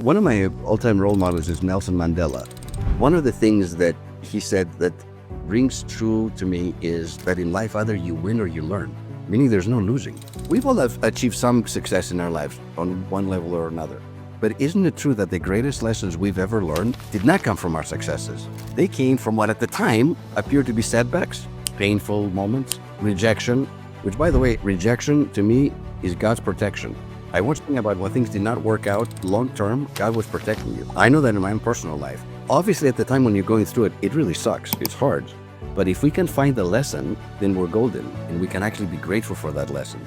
One of my all-time role models is Nelson Mandela. One of the things that he said that rings true to me is that in life, either you win or you learn, meaning there's no losing. We've all achieved some success in our lives on one level or another. But isn't it true that the greatest lessons we've ever learned did not come from our successes? They came from what at the time appeared to be setbacks, painful moments, rejection, which, by the way, rejection to me is God's protection. I once think about when things did not work out long-term, God was protecting you. I know that in my own personal life. Obviously, at the time when you're going through it, it really sucks. It's hard. But if we can find the lesson, then we're golden, and we can actually be grateful for that lesson.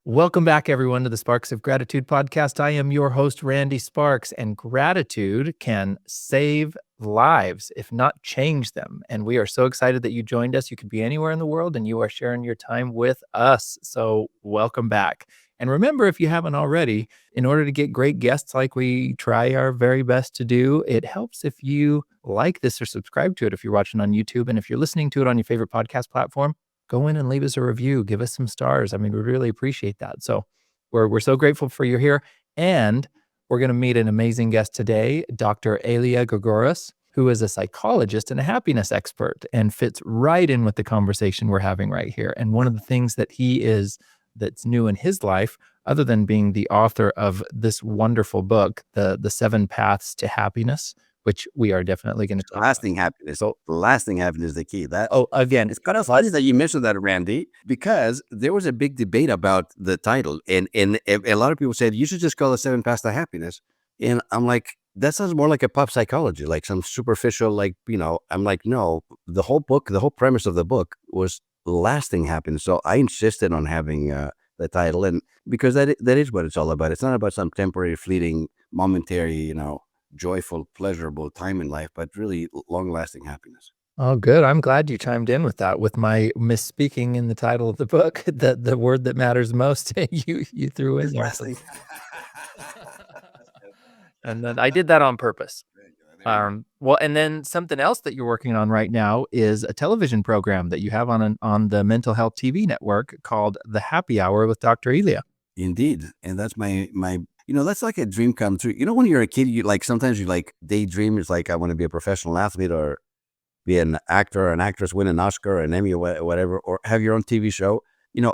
Welcome back, everyone, to the Sparks of Gratitude podcast. I am your host, Randy Sparks, and gratitude can save lives, if not change them. And we are so excited that you joined us. You could be anywhere in the world, and you are sharing your time with us. So welcome back. And remember, if you haven't already, in order to get great guests like we try our very best to do, it helps if you like this or subscribe to it if you're watching on YouTube. And if you're listening to it on your favorite podcast platform, go in and leave us a review, give us some stars. I mean, we really appreciate that. So we're so grateful for you here. And we're going to meet an amazing guest today, Dr. Elia Gourgouris, who is a psychologist and a happiness expert and fits right in with the conversation we're having right here. And one of the things that he is that's new in his life, other than being the author of this wonderful book, the 7 Paths to Happiness, which we are definitely going to talk Lasting happiness. So lasting happiness is the key. again, It's kind of funny that you mentioned that, Randy, because there was a big debate about the title. And a lot of people said, you should just call it 7 Paths to Happiness. And I'm like, that sounds more like a pop psychology, like some superficial, I'm like, no, the whole book, the whole premise of the book was lasting happiness. So I insisted on having the title, and because that is what it's all about. It's not about some temporary, fleeting, momentary, joyful, pleasurable time in life, but really long-lasting happiness. Oh, good. I'm glad you chimed in with that, with my misspeaking in the title of the book. The word that matters most, you threw in there. Lasting. And then I did that on purpose. Well, and then something else that you're working on right now is a television program that you have on the mental health TV network called The Happy Hour with Dr. Elia. Indeed. And that's my that's like a dream come true. When you're a kid, you sometimes you daydream. It's like, I want to be a professional athlete or be an actor or an actress, win an Oscar or an Emmy or whatever, or have your own TV show.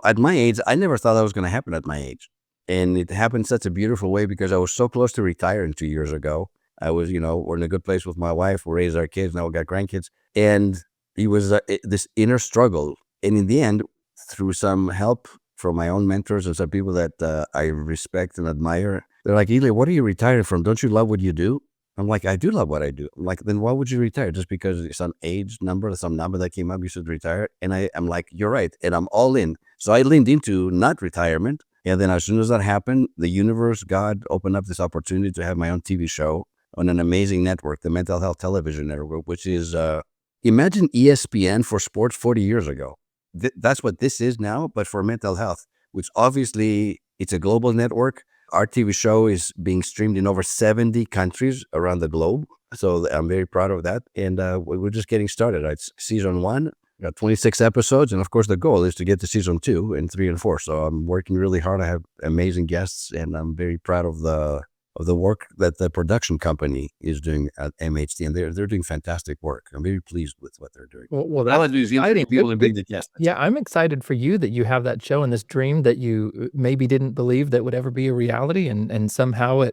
At my age, I never thought that was going to happen at my age. And it happened such a beautiful way because I was so close to retiring 2 years ago. I was, we're in a good place with my wife. We raised our kids. Now we got grandkids. And it was this inner struggle. And in the end, through some help from my own mentors and some people that I respect and admire, they're like, Elia, what are you retiring from? Don't you love what you do? I'm like, I do love what I do. I'm like, then why would you retire? Just because some age number, some number that came up, you should retire? And I'm like, you're right. And I'm all in. So I leaned into not retirement. And then as soon as that happened, the universe, God opened up this opportunity to have my own TV show on an amazing network, the Mental Health Television Network, which is, imagine ESPN for sports 40 years ago. That's what this is now, but for mental health, which obviously it's a global network. Our TV show is being streamed in over 70 countries around the globe. So I'm very proud of that. And we're just getting started. It's season 1, got 26 episodes. And of course, the goal is to get to season 2 and 3 and 4. So I'm working really hard. I have amazing guests, and I'm very proud of the work that the production company is doing at MHT. And they're doing fantastic work. I'm very pleased with what they're doing. Well, that's exciting. Yeah, I'm excited for you that you have that show and this dream that you maybe didn't believe that would ever be a reality, and somehow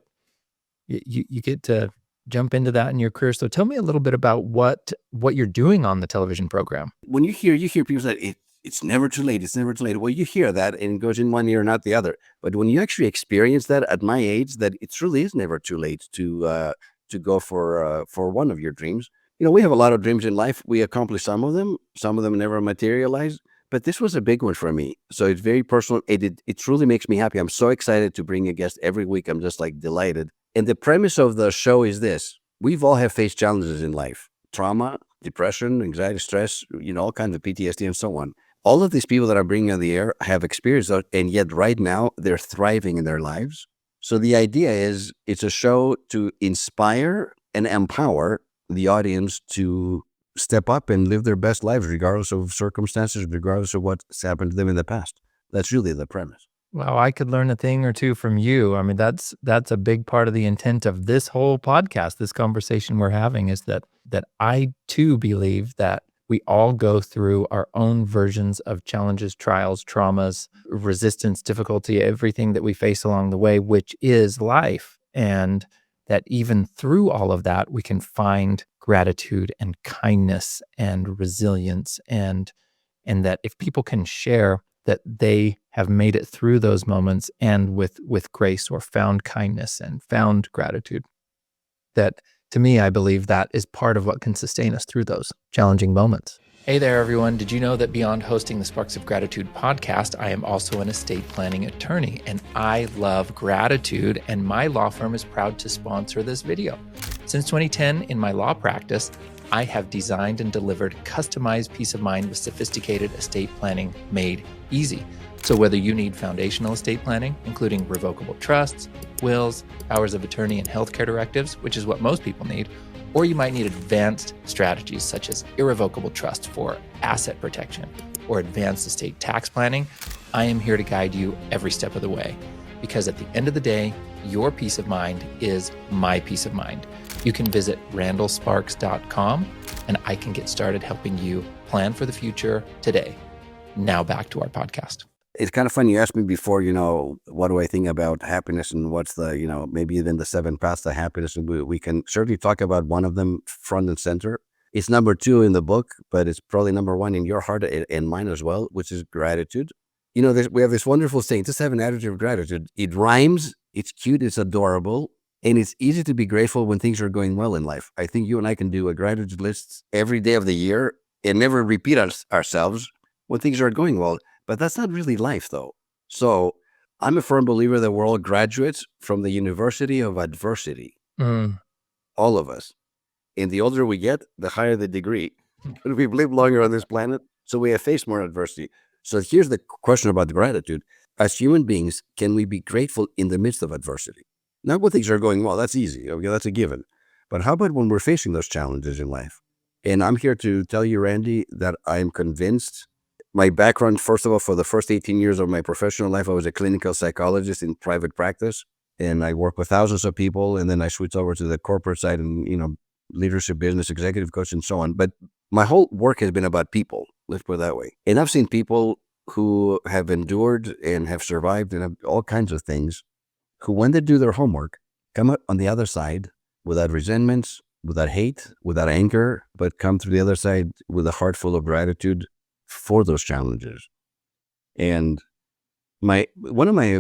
you get to jump into that in your career. So tell me a little bit about what you're doing on the television program. When you hear people say it's never too late. It's never too late. Well, you hear that and it goes in one ear, not the other. But when you actually experience that at my age, that it truly is never too late to go for one of your dreams. We have a lot of dreams in life. We accomplish some of them. Some of them never materialize. But this was a big one for me. So it's very personal. It truly makes me happy. I'm so excited to bring a guest every week. I'm just delighted. And the premise of the show is this. We've all have faced challenges in life. Trauma, depression, anxiety, stress, all kinds of PTSD and so on. All of these people that I'm bringing on the air have experienced that, and yet right now they're thriving in their lives. So the idea is it's a show to inspire and empower the audience to step up and live their best lives, regardless of circumstances, regardless of what's happened to them in the past. That's really the premise. Well, I could learn a thing or two from you. I mean, that's a big part of the intent of this whole podcast, this conversation we're having, is that I too believe that we all go through our own versions of challenges, trials, traumas, resistance, difficulty, everything that we face along the way, which is life. And that even through all of that, we can find gratitude and kindness and resilience, and that if people can share that they have made it through those moments and with grace, or found kindness and found gratitude, that, to me, I believe that is part of what can sustain us through those challenging moments. Hey there, everyone. Did you know that beyond hosting the Sparks of Gratitude podcast, I am also an estate planning attorney, and I love gratitude, and my law firm is proud to sponsor this video. Since 2010, in my law practice, I have designed and delivered customized peace of mind with sophisticated estate planning made easy. So whether you need foundational estate planning, including revocable trusts, wills, powers of attorney, and healthcare directives, which is what most people need, or you might need advanced strategies such as irrevocable trust for asset protection or advanced estate tax planning, I am here to guide you every step of the way. Because at the end of the day, your peace of mind is my peace of mind. You can visit randallsparks.com and I can get started helping you plan for the future today. Now back to our podcast. It's kind of funny. You asked me before, what do I think about happiness and what's the, maybe even the 7 paths to happiness. And we can certainly talk about one of them front and center. It's number 2 in the book, but it's probably number 1 in your heart and mine as well, which is gratitude. We have this wonderful saying, just have an attitude of gratitude. It rhymes, it's cute, it's adorable, and it's easy to be grateful when things are going well in life. I think you and I can do a gratitude list every day of the year and never repeat ourselves when things are going well. But that's not really life, though. So I'm a firm believer that we're all graduates from the University of Adversity. All of us. And the older we get, the higher the degree. We've lived longer on this planet, so we have faced more adversity. So here's the question about gratitude. As human beings, can we be grateful in the midst of adversity? Not when things are going well. That's easy. Okay, that's a given. But how about when we're facing those challenges in life? And I'm here to tell you, Randy, that I'm convinced. My background, first of all, for the first 18 years of my professional life, I was a clinical psychologist in private practice, and I worked with thousands of people. And then I switched over to the corporate side and, leadership, business, executive coach, and so on. But my whole work has been about people, let's put it that way. And I've seen people who have endured and have survived and have all kinds of things, who, when they do their homework, come out on the other side without resentments, without hate, without anger, but come through the other side with a heart full of gratitude for those challenges. And one of my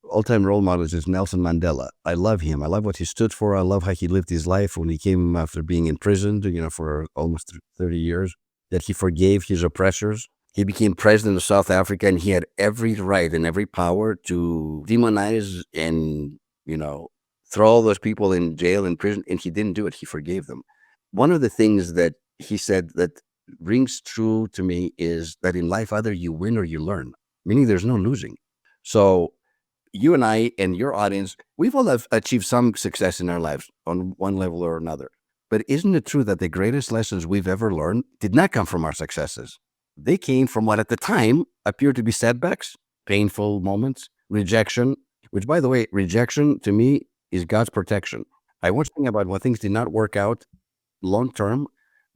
all-time role models is Nelson Mandela. I love him. I love what he stood for. I love how he lived his life when he came after being imprisoned, for almost 30 years, that he forgave his oppressors. He became president of South Africa, and he had every right and every power to demonize and, throw all those people in jail and prison, and he didn't do it. He forgave them. One of the things that he said that rings true to me is that in life, either you win or you learn, meaning there's no losing. So you and I and your audience, we've all achieved some success in our lives on one level or another. But isn't it true that the greatest lessons we've ever learned did not come from our successes? They came from what at the time appeared to be setbacks, painful moments, rejection, which, by the way, rejection to me is God's protection. I once think about when things did not work out long term,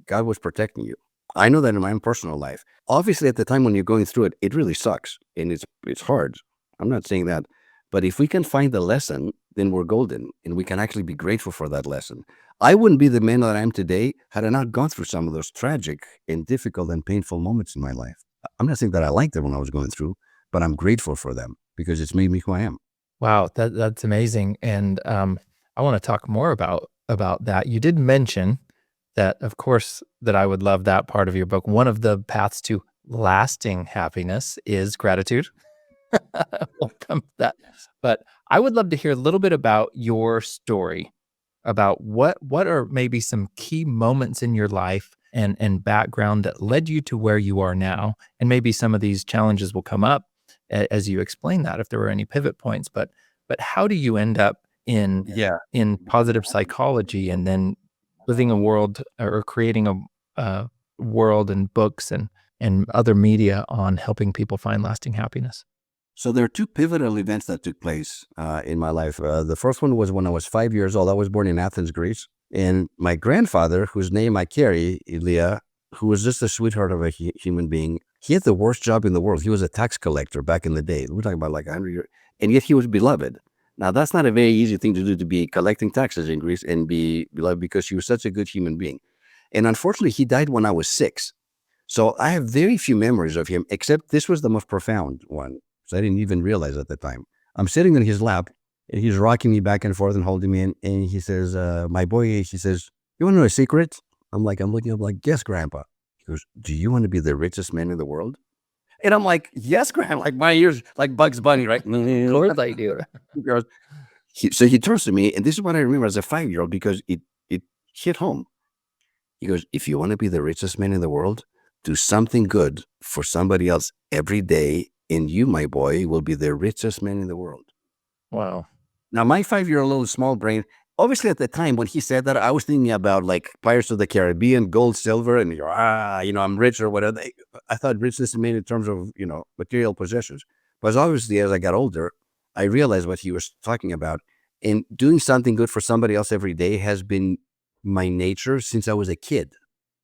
God was protecting you. I know that in my own personal life. Obviously, at the time when you're going through it, it really sucks and it's hard. I'm not saying that. But if we can find the lesson, then we're golden and we can actually be grateful for that lesson. I wouldn't be the man that I am today had I not gone through some of those tragic and difficult and painful moments in my life. I'm not saying that I liked them when I was going through, but I'm grateful for them because it's made me who I am. Wow, that's amazing. And I want to talk more about that. You did mention that, of course, that I would love that part of your book. One of the paths to lasting happiness is gratitude. We'll come to that. But I would love to hear a little bit about your story, about what are maybe some key moments in your life and background that led you to where you are now. And maybe some of these challenges will come up as you explain that, if there were any pivot points. But how do you end up in positive psychology and then living a world or creating a world and books and other media on helping people find lasting happiness? So there are two pivotal events that took place in my life. The first one was when I was 5 years old. I was born in Athens, Greece. And my grandfather, whose name I carry, Elia, who was just a sweetheart of a human being, he had the worst job in the world. He was a tax collector back in the day. We're talking about like 100 years. And yet he was beloved. Now, that's not a very easy thing to do, to be collecting taxes in Greece and be beloved, because he was such a good human being. And unfortunately, he died when I was 6. So I have very few memories of him, except this was the most profound one. So I didn't even realize at the time. I'm sitting on his lap, and he's rocking me back and forth and holding me in. And he says, my boy, he says, "You want to know a secret?" I'm looking up like, "Yes, Grandpa." He goes, "Do you want to be the richest man in the world?" And I'm like, "Yes, Grandpa." Like my ears, like Bugs Bunny, right? Of course I do. So he turns to me, and this is what I remember as a 5-year-old, because it hit home. He goes, "If you want to be the richest man in the world, do something good for somebody else every day, and you, my boy, will be the richest man in the world." Wow. Now, my 5-year-old small brain, obviously at the time when he said that, I was thinking about like Pirates of the Caribbean, gold, silver, and I'm rich or whatever. I thought richness meant in terms of, material possessions. But obviously, as I got older, I realized what he was talking about. And doing something good for somebody else every day has been my nature since I was a kid.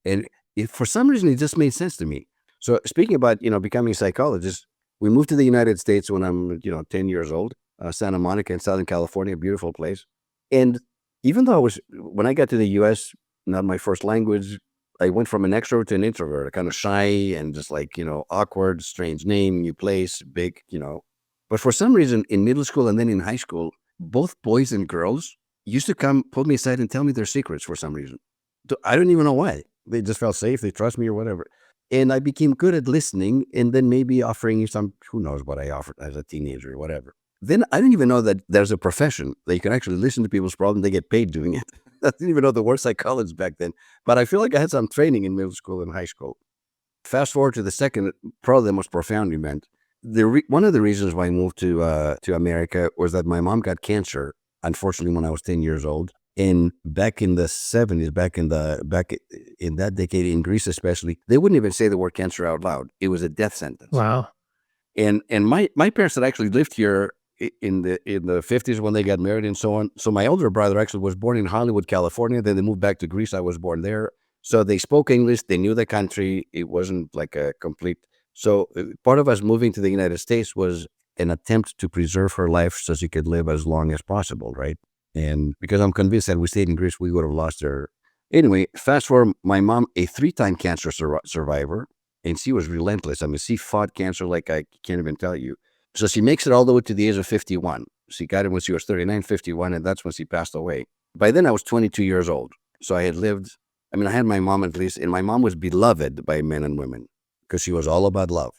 And for some reason, it just made sense to me. So speaking about, becoming a psychologist, we moved to the United States when I'm, 10 years old, Santa Monica in Southern California, a beautiful place. And even though when I got to the US, not my first language, I went from an extrovert to an introvert, kind of shy and just like, awkward, strange name, new place, big, But for some reason in middle school and then in high school, both boys and girls used to come, pull me aside and tell me their secrets for some reason. I don't even know why. They just felt safe. They trust me or whatever. And I became good at listening and then maybe offering who knows what I offered as a teenager or whatever. Then I didn't even know that there's a profession that you can actually listen to people's problems. They get paid doing it. I didn't even know there were psychologists back then. But I feel like I had some training in middle school and high school. Fast forward to the second, probably the most profound event. One of the reasons why I moved to America was that my mom got cancer, unfortunately, when I was 10 years old. And back in the 70s, back in that decade in Greece especially, they wouldn't even say the word cancer out loud. It was a death sentence. Wow. And my parents had actually lived here in the 50s when they got married and so on. So my older brother actually was born in Hollywood, California. Then they moved back to Greece. I was born there. So they spoke English. They knew the country. It wasn't like a complete. So part of us moving to the United States was an attempt to preserve her life so she could live as long as possible, right? And because I'm convinced that we stayed in Greece, we would have lost her. Anyway, fast forward, my mom, a 3-time cancer survivor, and she was relentless. I mean, she fought cancer like I can't even tell you. So she makes it all the way to the age of 51. She got it when she was 39, 51, and that's when she passed away. By then, I was 22 years old. So I had lived, I had my mom at least, and my mom was beloved by men and women because she was all about love,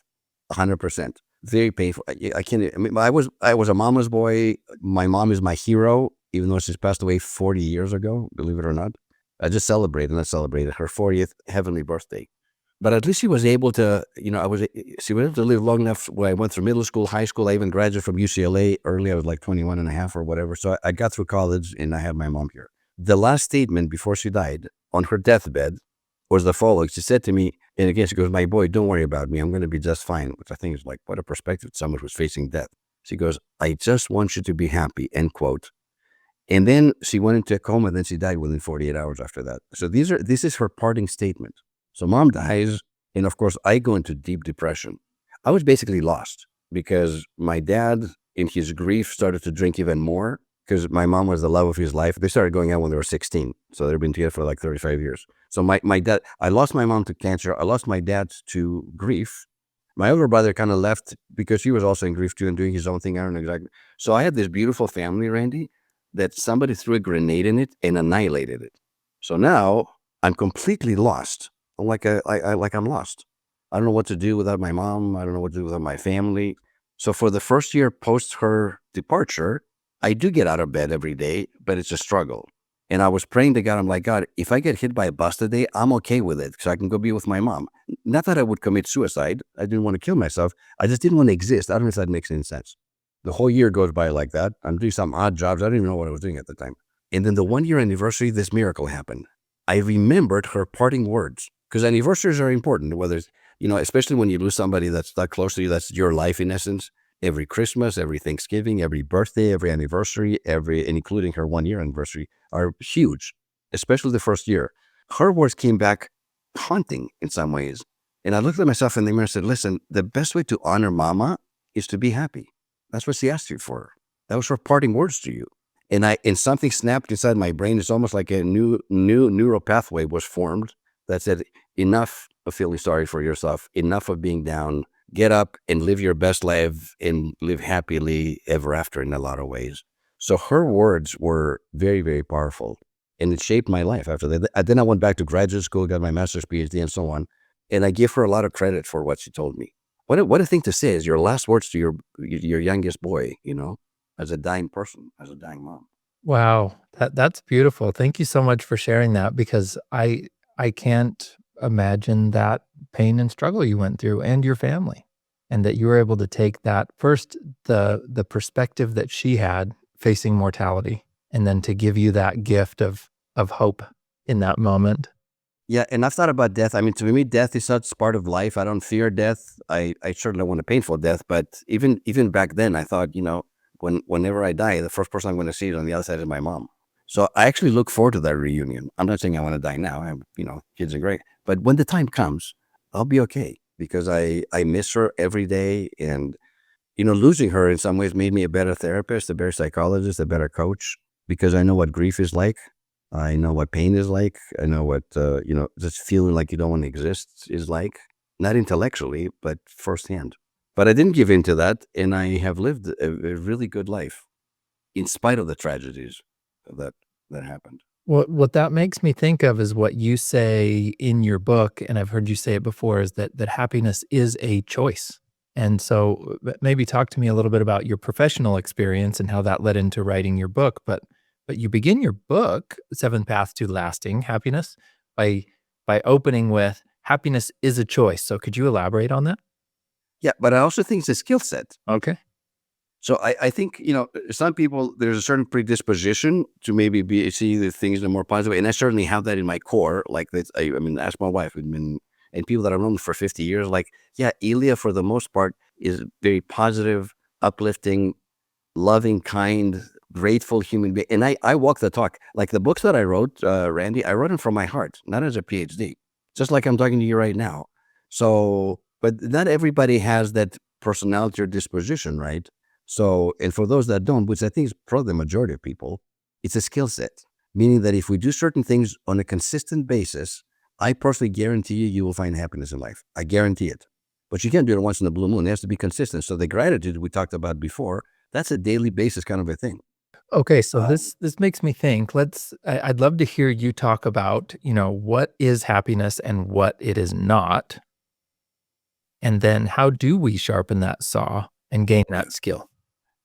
100%. Very painful. I can't, I was a mama's boy. My mom is my hero, even though she's passed away 40 years ago, believe it or not. I just celebrated her 40th heavenly birthday. But at least she was able to, she was able to live long enough where I went through middle school, high school. I even graduated from UCLA early. I was like 21 and a half or whatever. So I got through college and I had my mom here. The last statement before she died on her deathbed was the following. She said to me, and again, she goes, "My boy, don't worry about me. I'm going to be just fine," which I think is like, what a perspective, someone who's facing death. She goes, "I just want you to be happy," end quote. And then she went into a coma, and then she died within 48 hours after that. So this is her parting statement. So mom dies, and of course, I go into deep depression. I was basically lost because my dad, in his grief, started to drink even more because my mom was the love of his life. They started going out when they were 16. So they've been together for like 35 years. So my dad, I lost my mom to cancer. I lost my dad to grief. My older brother kind of left because he was also in grief too and doing his own thing. I don't know exactly. So I had this beautiful family, Randy, that somebody threw a grenade in it and annihilated it. So now I'm completely lost. I'm like I'm lost. I don't know what to do without my mom. I don't know what to do without my family. So for the first year post her departure, I do get out of bed every day, but it's a struggle. And I was praying to God. I'm like, "God, if I get hit by a bus today, I'm okay with it because I can go be with my mom." Not that I would commit suicide. I didn't want to kill myself. I just didn't want to exist. I don't know if that makes any sense. The whole year goes by like that. I'm doing some odd jobs. I don't even know what I was doing at the time. And then the 1-year anniversary, this miracle happened. I remembered her parting words, because anniversaries are important, whether it's, especially when you lose somebody that's that close to you, that's your life in essence. Every Christmas, every Thanksgiving, every birthday, every anniversary, and including her 1 year anniversary are huge, especially the first year. Her words came back haunting in some ways. And I looked at myself in the mirror and said, listen, the best way to honor mama is to be happy. That's what she asked you for. That was her parting words to you. And something snapped inside my brain. It's almost like a new neural pathway was formed that said, enough of feeling sorry for yourself, enough of being down, get up and live your best life and live happily ever after in a lot of ways. So her words were very, very powerful, and it shaped my life after that. Then I went back to graduate school, got my master's, PhD, and so on. And I give her a lot of credit for what she told me. What a thing to say is your last words to your youngest boy, as a dying person, as a dying mom. Wow, that's beautiful. Thank you so much for sharing that, because I can't imagine that pain and struggle you went through and your family, and that you were able to take that first, the perspective that she had facing mortality, and then to give you that gift of hope in that moment. Yeah, and I've thought about death. I mean, to me, death is such part of life. I don't fear death. I certainly don't want a painful death, but even back then, I thought, whenever I die, the first person I'm going to see on the other side is my mom. So I actually look forward to that reunion. I'm not saying I want to die now. Kids are great, but when the time comes, I'll be okay, because I miss her every day, and losing her in some ways made me a better therapist, a better psychologist, a better coach, because I know what grief is like. I know what pain is like. I know what, just feeling like you don't want to exist is like, not intellectually, but firsthand. But I didn't give in to that, and I have lived a really good life in spite of the tragedies that happened. What that makes me think of is what you say in your book, and I've heard you say it before, is that happiness is a choice. And so maybe talk to me a little bit about your professional experience and how that led into writing your book. But you begin your book, Seventh Path to Lasting Happiness, by opening with happiness is a choice. So could you elaborate on that? Yeah, but I also think it's a skill set. Okay. So I think, some people, there's a certain predisposition to maybe see the things in a more positive way. And I certainly have that in my core. Like this, I mean, ask my wife and people that I've known for 50 years, like, yeah, Elia, for the most part, is very positive, uplifting, loving, kind, grateful human being. And I walk the talk. Like the books that I wrote, Randy, I wrote them from my heart, not as a PhD, just like I'm talking to you right now. So, but not everybody has that personality or disposition, right? So, and for those that don't, which I think is probably the majority of people, it's a skill set, meaning that if we do certain things on a consistent basis, I personally guarantee you will find happiness in life. I guarantee it. But you can't do it once in a blue moon. It has to be consistent. So the gratitude we talked about before, that's a daily basis kind of a thing. Okay, so this makes me think. I'd love to hear you talk about, what is happiness and what it is not. And then how do we sharpen that saw and gain that skill?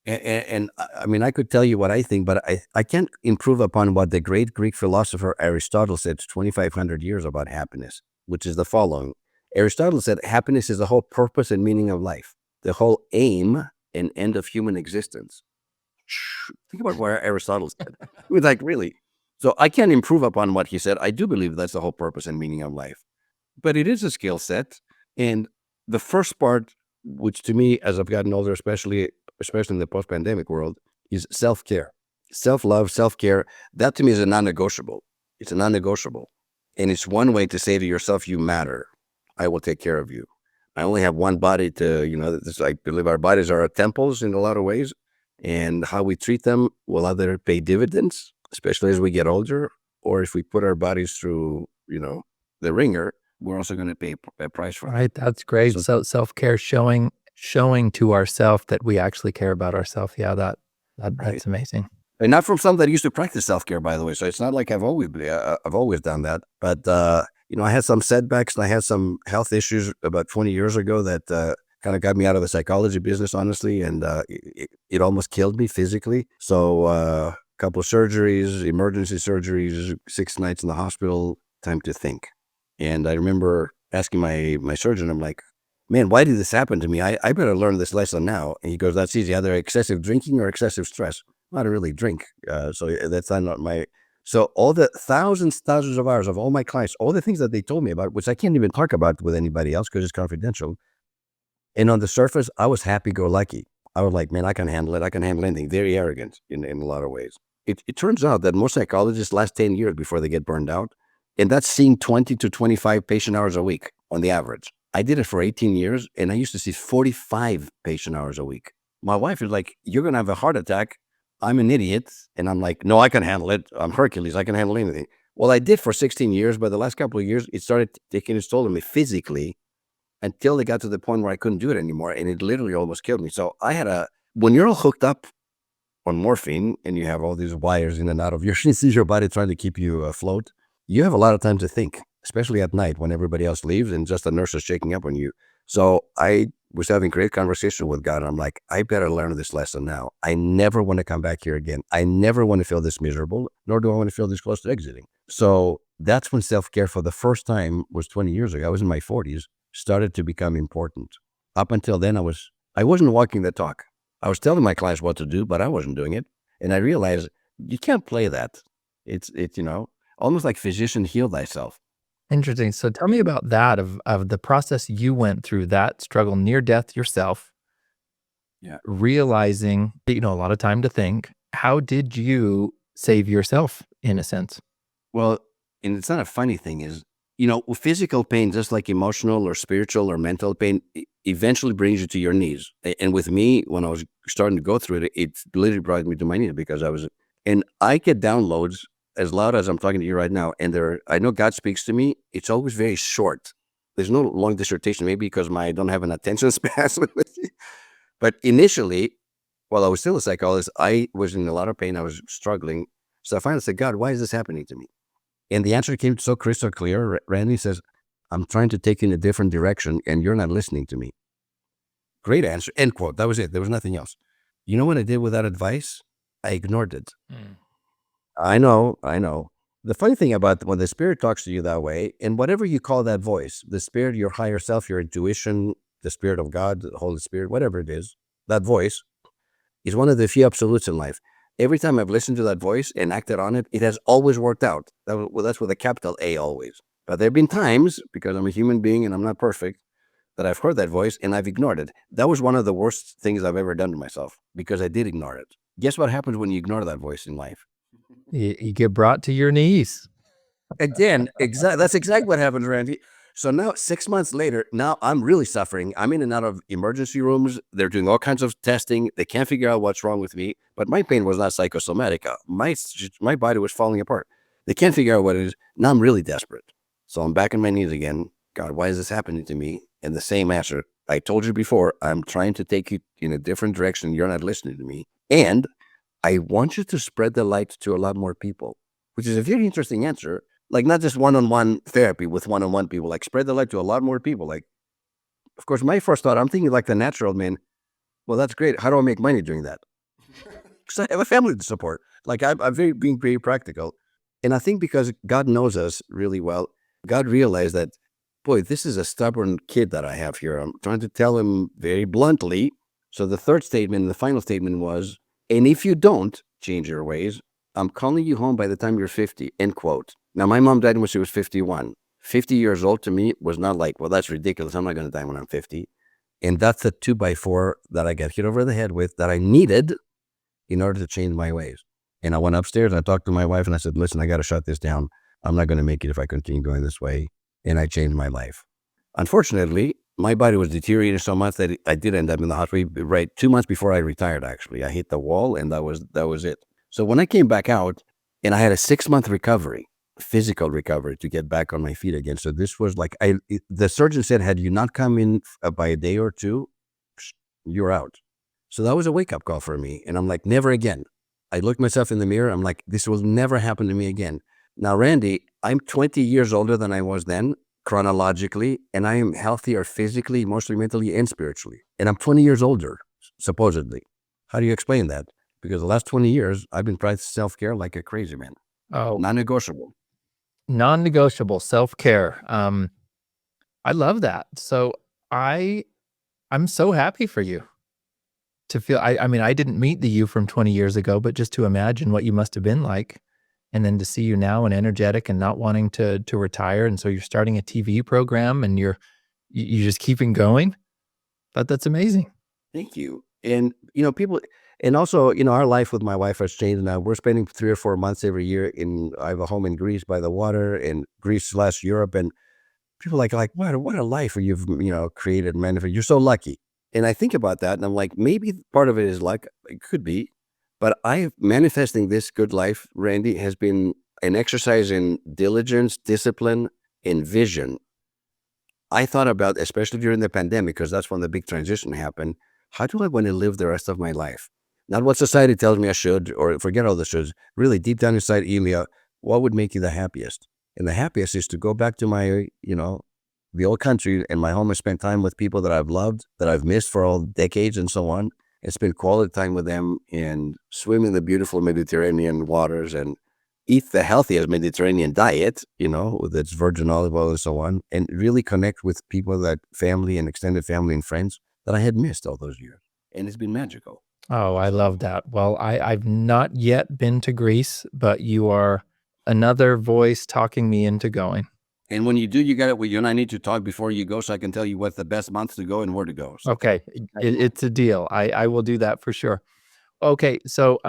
And I mean, I could tell you what I think, but I can't improve upon what the great Greek philosopher Aristotle said 2,500 years about happiness, which is the following. Aristotle said, happiness is the whole purpose and meaning of life, the whole aim and end of human existence. Think about what Aristotle said. It was like, really? So I can't improve upon what he said. I do believe that's the whole purpose and meaning of life. But it is a skill set. And the first part, which to me, as I've gotten older, especially in the post-pandemic world, is self-care. Self-love, self-care, that to me is a non-negotiable. It's a non-negotiable. And it's one way to say to yourself, you matter. I will take care of you. I only have one body to, I believe our bodies are our temples in a lot of ways. And how we treat them will either pay dividends, especially as we get older, or if we put our bodies through, the ringer, we're also going to pay a price for it. Right, that's great. So self-care, showing to ourselves that we actually care about ourselves. Yeah, that's amazing. And not from someone that used to practice self-care, by the way. So it's not like I've always done that. But, I had some setbacks and I had some health issues about 20 years ago that kind of got me out of the psychology business, honestly. And it almost killed me physically. So a couple of surgeries, emergency surgeries, 6 nights in the hospital, time to think. And I remember asking my surgeon, I'm like, man, why did this happen to me? I better learn this lesson now. And he goes, that's easy, either excessive drinking or excessive stress. I don't really drink. So that's not my, So all the thousands of hours of all my clients, all the things that they told me about, which I can't even talk about with anybody else because it's confidential. And on the surface, I was happy-go-lucky. I was like, man, I can handle it. I can handle anything. Very arrogant in a lot of ways. It turns out that most psychologists last 10 years before they get burned out. And that's seeing 20 to 25 patient hours a week on the average. I did it for 18 years, and I used to see 45 patient hours a week. My wife is like, you're going to have a heart attack. I'm an idiot. And I'm like, no, I can handle it. I'm Hercules. I can handle anything. Well, I did for 16 years, but the last couple of years, it started taking its toll on me physically until it got to the point where I couldn't do it anymore. And it literally almost killed me. So when you're all hooked up on morphine and you have all these wires in and out of your body trying to keep you afloat, you have a lot of time to think, especially at night when everybody else leaves and just the nurse is shaking up on you. So I was having great conversation with God. And I'm like, I better learn this lesson now. I never want to come back here again. I never want to feel this miserable, nor do I want to feel this close to exiting. So that's when self-care for the first time was 20 years ago. I was in my 40s, started to become important. Up until then, I wasn't walking the talk. I was telling my clients what to do, but I wasn't doing it. And I realized you can't play that. It's almost like physician heal thyself. Interesting. So tell me about that of the process you went through, that struggle near death yourself. Yeah. Realizing, a lot of time to think. How did you save yourself in a sense? Well, and it's not a funny thing is, physical pain, just like emotional or spiritual or mental pain, eventually brings you to your knees. And with me, when I was starting to go through it, it literally brought me to my knees because I get downloads as loud as I'm talking to you right now. And I know God speaks to me. It's always very short. There's no long dissertation, maybe because I don't have an attention span. But initially, while I was still a psychologist, I was in a lot of pain. I was struggling. So I finally said, God, why is this happening to me? And the answer came so crystal clear. Randy says, I'm trying to take you in a different direction and you're not listening to me. Great answer. End quote. That was it. There was nothing else. You know what I did with that advice? I ignored it. I know. The funny thing about when the spirit talks to you that way, and whatever you call that voice, the spirit, your higher self, your intuition, the spirit of God, the Holy Spirit, whatever it is, that voice is one of the few absolutes in life. Every time I've listened to that voice and acted on it, it has always worked out. That's with a capital A, always. But there have been times, because I'm a human being and I'm not perfect, that I've heard that voice and I've ignored it. That was one of the worst things I've ever done to myself because I did ignore it. Guess what happens when you ignore that voice in life? You get brought to your knees. Again, that's exactly what happens, Randy. So now 6 months later, now I'm really suffering. I'm in and out of emergency rooms. They're doing all kinds of testing. They can't figure out what's wrong with me. But my pain was not psychosomatic. My body was falling apart. They can't figure out what it is. Now I'm really desperate. So I'm back on my knees again. God, why is this happening to me? And the same answer. I told you before, I'm trying to take you in a different direction. You're not listening to me. And I want you to spread the light to a lot more people, which is a very interesting answer. Like not just one-on-one therapy with one-on-one people, like spread the light to a lot more people. Like, of course, my first thought, I'm thinking like the natural man. Well, that's great. How do I make money doing that? Because I have a family to support. Like I'm being very practical. And I think because God knows us really well, God realized that, boy, this is a stubborn kid that I have here. I'm trying to tell him very bluntly. So the third statement, the final statement was, and if you don't change your ways, I'm calling you home by the time you're 50, end quote. Now, my mom died when she was 51. 50 years old to me was not like, well, that's ridiculous. I'm not going to die when I'm 50. And that's the 2x4 that I got hit over the head with that I needed in order to change my ways. And I went upstairs and I talked to my wife and I said, listen, I got to shut this down. I'm not going to make it if I continue going this way. And I changed my life. Unfortunately, my body was deteriorating so much that I did end up in the hospital right 2 months before I retired, actually. I hit the wall and that was it. So when I came back out and I had a 6-month recovery, physical recovery to get back on my feet again. So this was like, the surgeon said, had you not come in by a day or two, you're out. So that was a wake-up call for me. And I'm like, never again. I looked myself in the mirror. I'm like, this will never happen to me again. Now, Randy, I'm 20 years older than I was then, chronologically, and I am healthier physically, emotionally, mentally, and spiritually. And I'm 20 years older, supposedly. How do you explain that? Because the last 20 years, I've been practicing self-care like a crazy man. Oh, Non-negotiable. Non-negotiable self-care. I love that. So I'm so happy for you to feel, I mean, I didn't meet the you from 20 years ago, but just to imagine what you must have been like and then to see you now and energetic and not wanting to retire, and so you're starting a TV program and you just keeping going. But that's amazing. Thank you. And people, and also our life with my wife has changed now. We're spending 3 or 4 months every year I have a home in Greece by the water, in Greece/Europe, and people like what a life you've created, man. You're so lucky. And I think about that, and I'm like, maybe part of it is luck. It could be, but manifesting this good life, Randy, has been an exercise in diligence, discipline, and vision. I thought about, especially during the pandemic, because that's when the big transition happened. How do I want to live the rest of my life? Not what society tells me I should, or forget all the shoulds. Really, deep down inside, Elia, what would make you the happiest? And the happiest is to go back to my, the old country and my home and spend time with people that I've loved, that I've missed for all decades and so on, and spend quality time with them and swim in the beautiful Mediterranean waters and eat the healthiest Mediterranean diet, with its virgin olive oil and so on, and really connect with people, that family and extended family and friends that I had missed all those years. And it's been magical. Oh, I love that. Well, I've not yet been to Greece, but you are another voice talking me into going. And when you do, you got it. You and I need to talk before you go, so I can tell you what's the best month to go and where to go. So Okay, it's a deal. I will do that for sure. Okay, so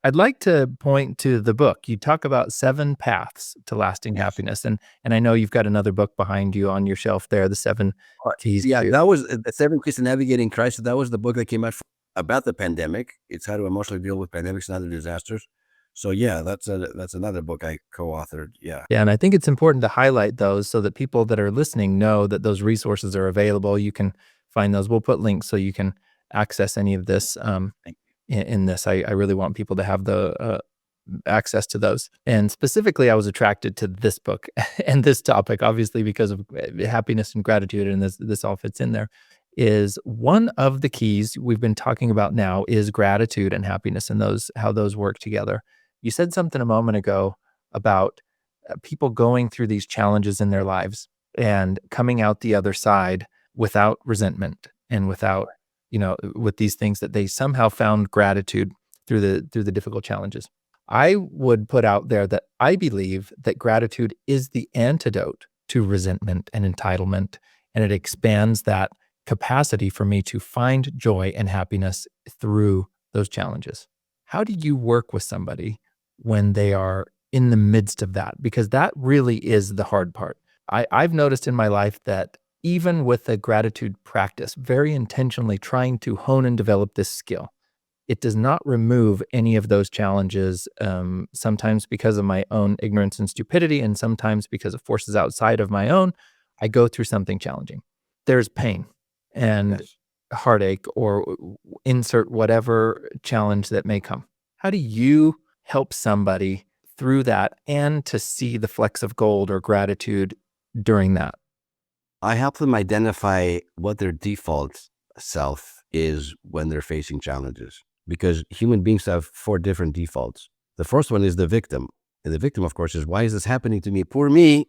I'd like to point to the book. You talk about 7 paths to lasting Yes. happiness, and I know you've got another book behind you on your shelf there, the 7 keys. Yeah, to- that was the 7 Keys to Navigating Crisis. That was the book that came out about the pandemic. It's how to emotionally deal with pandemics and other disasters. So yeah, that's another book I co-authored. Yeah. Yeah, and I think it's important to highlight those so that people that are listening know that those resources are available. You can find those. We'll put links so you can access any of this. Thank In this, I really want people to have the access to those. And specifically, I was attracted to this book and this topic, obviously, because of happiness and gratitude, and this all fits in there. Is one of the keys we've been talking about now is gratitude and happiness, and how those work together. You said something a moment ago about people going through these challenges in their lives and coming out the other side without resentment and without, with these things that they somehow found gratitude through the difficult challenges. I would put out there that I believe that gratitude is the antidote to resentment and entitlement, and it expands that capacity for me to find joy and happiness through those challenges. How do you work with somebody when they are in the midst of that? Because that really is the hard part. I've noticed in my life that even with a gratitude practice, very intentionally trying to hone and develop this skill, it does not remove any of those challenges, sometimes because of my own ignorance and stupidity, and sometimes because of forces outside of my own. I go through something challenging. There's pain and Yes. heartache, or insert whatever challenge that may come. How do you help somebody through that and to see the flecks of gold or gratitude during that? I help them identify what their default self is when they're facing challenges, because human beings have 4 different defaults. The first one is the victim. And the victim, of course, is, why is this happening to me? Poor me.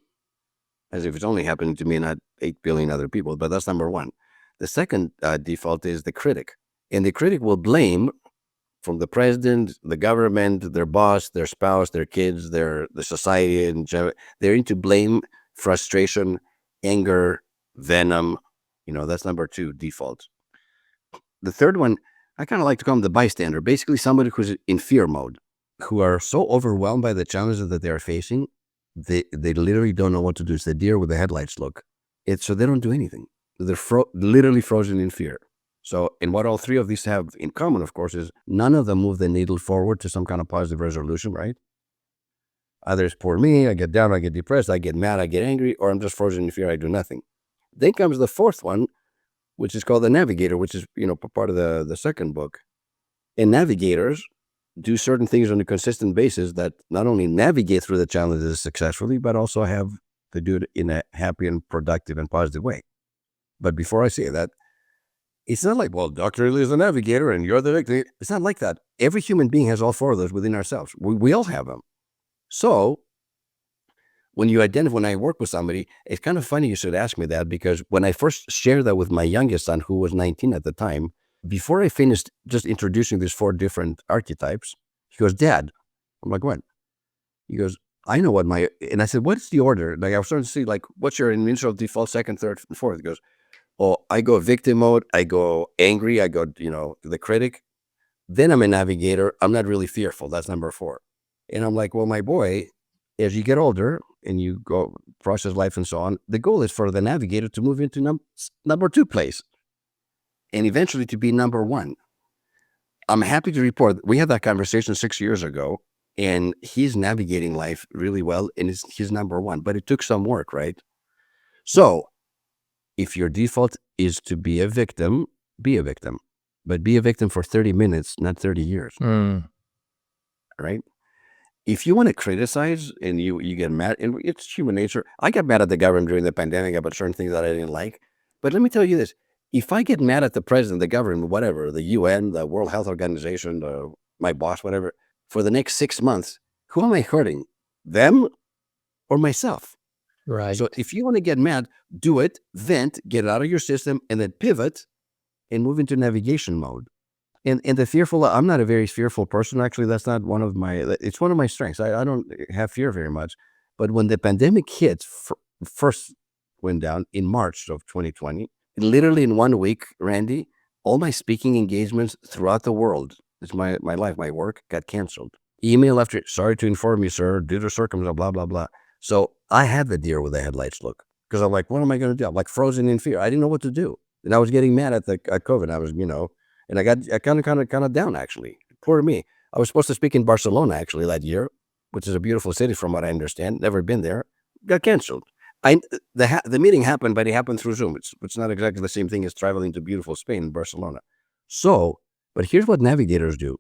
As if it's only happening to me and not 8 billion other people. But that's number one. The second default is the critic. And the critic will blame, from the president, the government, their boss, their spouse, their kids, the society in general. They're into blame, frustration, anger, venom. That's number 2 default. The third one, I kind of like to call them the bystander. Basically, somebody who's in fear mode, who are so overwhelmed by the challenges that they are facing, they literally don't know what to do. It's the deer with the headlights look. So they don't do anything. They're literally frozen in fear. So, and what all 3 of these have in common, of course, is none of them move the needle forward to some kind of positive resolution, right? Either it's poor me, I get down, I get depressed, I get mad, I get angry, or I'm just frozen in fear, I do nothing. Then comes the fourth one, which is called the Navigator, which is, part of the second book. And navigators do certain things on a consistent basis that not only navigate through the challenges successfully, but also have to do it in a happy and productive and positive way. But before I say that, it's not like, well, Dr. Elia is a navigator and you're the victim. It's not like that. Every human being has all 4 of those within ourselves. We all have them. So when I work with somebody, it's kind of funny you should ask me that, because when I first shared that with my youngest son, who was 19 at the time, before I finished just introducing these 4 different archetypes, he goes, Dad. I'm like, what? He goes, I know what and I said, what's the order? Like, I was starting to see, like, what's your initial default, second, third, and fourth? He goes, oh, I go victim mode, I go angry, I go, the critic. Then I'm a navigator. I'm not really fearful. That's number 4. And I'm like, well, my boy, as you get older and you go process life and so on, the goal is for the navigator to move into number 2 place and eventually to be number 1. I'm happy to report we had that conversation 6 years ago, and he's navigating life really well, and he's number 1. But it took some work, right? So if your default is to be a victim, be a victim. But be a victim for 30 minutes, not 30 years. Right? If you want to criticize and you get mad, and it's human nature. I got mad at the government during the pandemic about certain things that I didn't like. But let me tell you this. If I get mad at the president, the government, whatever, the UN, the World Health Organization, my boss, whatever, for the next 6 months, who am I hurting? Them or myself? Right. So if you want to get mad, do it, vent, get it out of your system, and then pivot and move into navigation mode. And the fearful, I'm not a very fearful person. Actually, that's not one of it's one of my strengths. I don't have fear very much. But when the pandemic hit, first went down in March of 2020, literally in 1 week, Randy, all my speaking engagements throughout the world, it's my life, my work, got canceled. Email after, sorry to inform you, sir, due to circumstances, blah, blah, blah. So I had the deer with the headlights look, because I'm like, what am I going to do? I'm like frozen in fear. I didn't know what to do. And I was getting mad at COVID. I was, and I got kind of down, actually. Poor me. I was supposed to speak in Barcelona, actually, that year, which is a beautiful city from what I understand. Never been there. Got canceled. The meeting happened, but it happened through Zoom. It's not exactly the same thing as traveling to beautiful Spain, Barcelona. So, but here's what navigators do.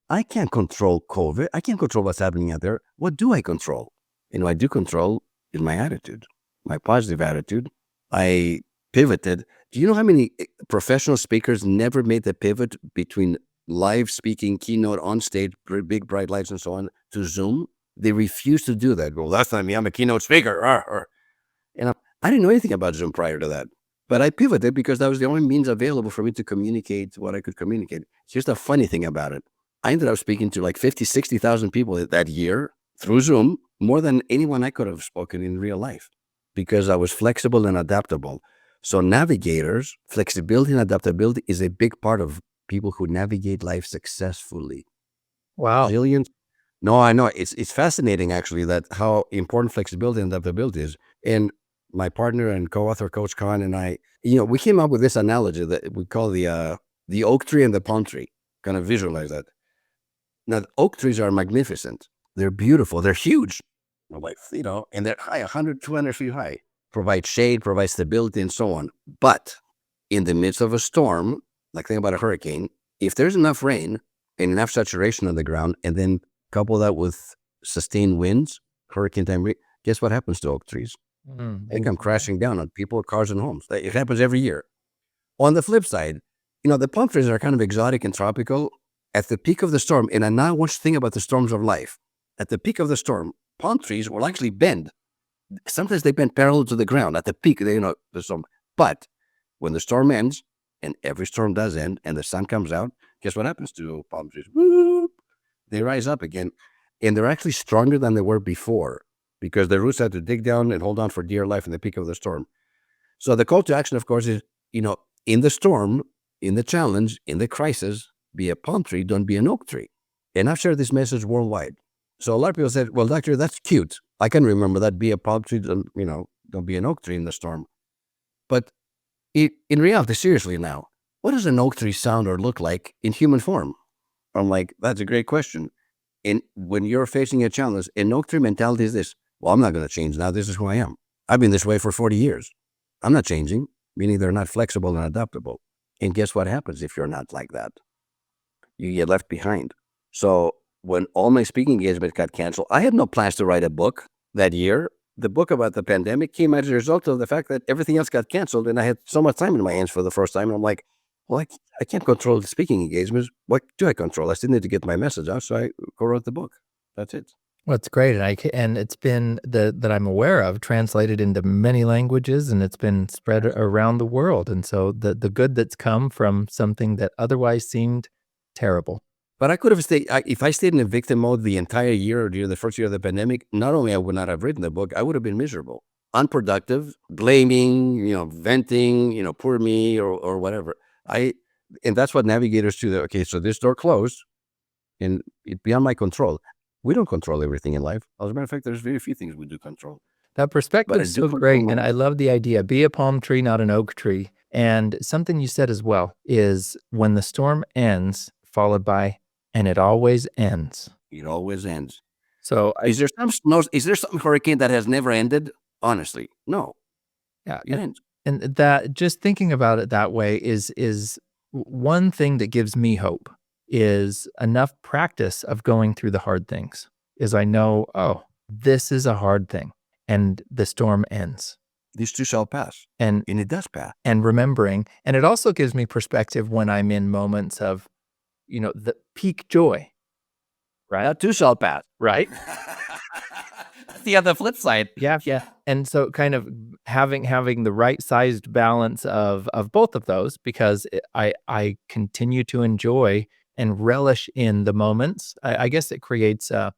I can't control COVID. I can't control what's happening out there. What do I control? And what I do control is my attitude, my positive attitude. I pivoted. Do you know how many professional speakers never made the pivot between live speaking, keynote on stage, big bright lights and so on, to Zoom? They refuse to do that. Well, that's not me. I'm a keynote speaker. And I didn't know anything about Zoom prior to that. But I pivoted because that was the only means available for me to communicate what I could communicate. Here's the funny thing about it. I ended up speaking to like 50, 60,000 people that year through Zoom, more than anyone I could have spoken in real life, because I was flexible and adaptable. So navigators, flexibility and adaptability is a big part of people who navigate life successfully. Wow. Resilience. No, I know. It's fascinating, actually, that how important flexibility and adaptability is. And my partner and co-author, Coach Khan, and I, we came up with this analogy that we call the oak tree and the palm tree. Kind of visualize that. Now, the oak trees are magnificent. They're beautiful. They're huge. Like, and they're high, 100, 200 feet high. Provide shade, provide stability, and so on. But in the midst of a storm, like think about a hurricane, if there's enough rain and enough saturation on the ground, and then couple that with sustained winds, hurricane time, guess what happens to oak trees? They come crashing down on people, cars, and homes. It happens every year. On the flip side, the palm trees are kind of exotic and tropical. At the peak of the storm, and I now want you to think about the storms of life. At the peak of the storm, palm trees will actually bend. Sometimes they bend parallel to the ground. At the peak, the storm. But when the storm ends, and every storm does end, and the sun comes out, guess what happens to palm trees? Whoop! They rise up again, and they're actually stronger than they were before, because the roots had to dig down and hold on for dear life in the peak of the storm. So the call to action, of course, is, in the storm, in the challenge, in the crisis, be a palm tree, don't be an oak tree. And I've shared this message worldwide. So a lot of people said, well, doctor, that's cute. I can remember that, be a palm tree, don't be an oak tree in the storm. But in reality, seriously now, what does an oak tree sound or look like in human form? I'm like, that's a great question. And when you're facing a challenge, an oak tree mentality is this: well, I'm not going to change now. This is who I am. I've been this way for 40 years. I'm not changing, meaning they're not flexible and adaptable. And guess what happens if you're not like that? You get left behind. So when all my speaking engagements got canceled, I had no plans to write a book that year. The book about the pandemic came as a result of the fact that everything else got canceled, and I had so much time in my hands for the first time. And I'm like, well, I can't control the speaking engagements. What do I control? I still need to get my message out, so I co-wrote the book. That's it. Well, it's great, and it's been that I'm aware of translated into many languages, and it's been spread around the world. And so the good that's come from something that otherwise seemed terrible. But I could have stayed, if I stayed in a victim mode the entire year or during the first year of the pandemic, not only I would not have written the book, I would have been miserable, unproductive, blaming, venting, poor me or whatever. And that's what navigators do. Okay, so this door closed and it's beyond my control. We don't control everything in life. As a matter of fact, there's very few things we do control. That perspective is so great. And I love the idea, be a palm tree, not an oak tree. And something you said as well is when the storm ends, followed by, and it always ends. It always ends. So is there some hurricane that has never ended? Honestly, no. Yeah. It ends. And that, just thinking about it that way is one thing that gives me hope, is enough practice of going through the hard things. Is I know, oh, this is a hard thing and the storm ends. This too shall pass. And it does pass. And remembering, and it also gives me perspective when I'm in moments of, the peak joy. Right? That too shall pass. Right? That's the other flip side. Yeah. And so kind of having the right sized balance of both of those, because I continue to enjoy and relish in the moments. I guess it creates a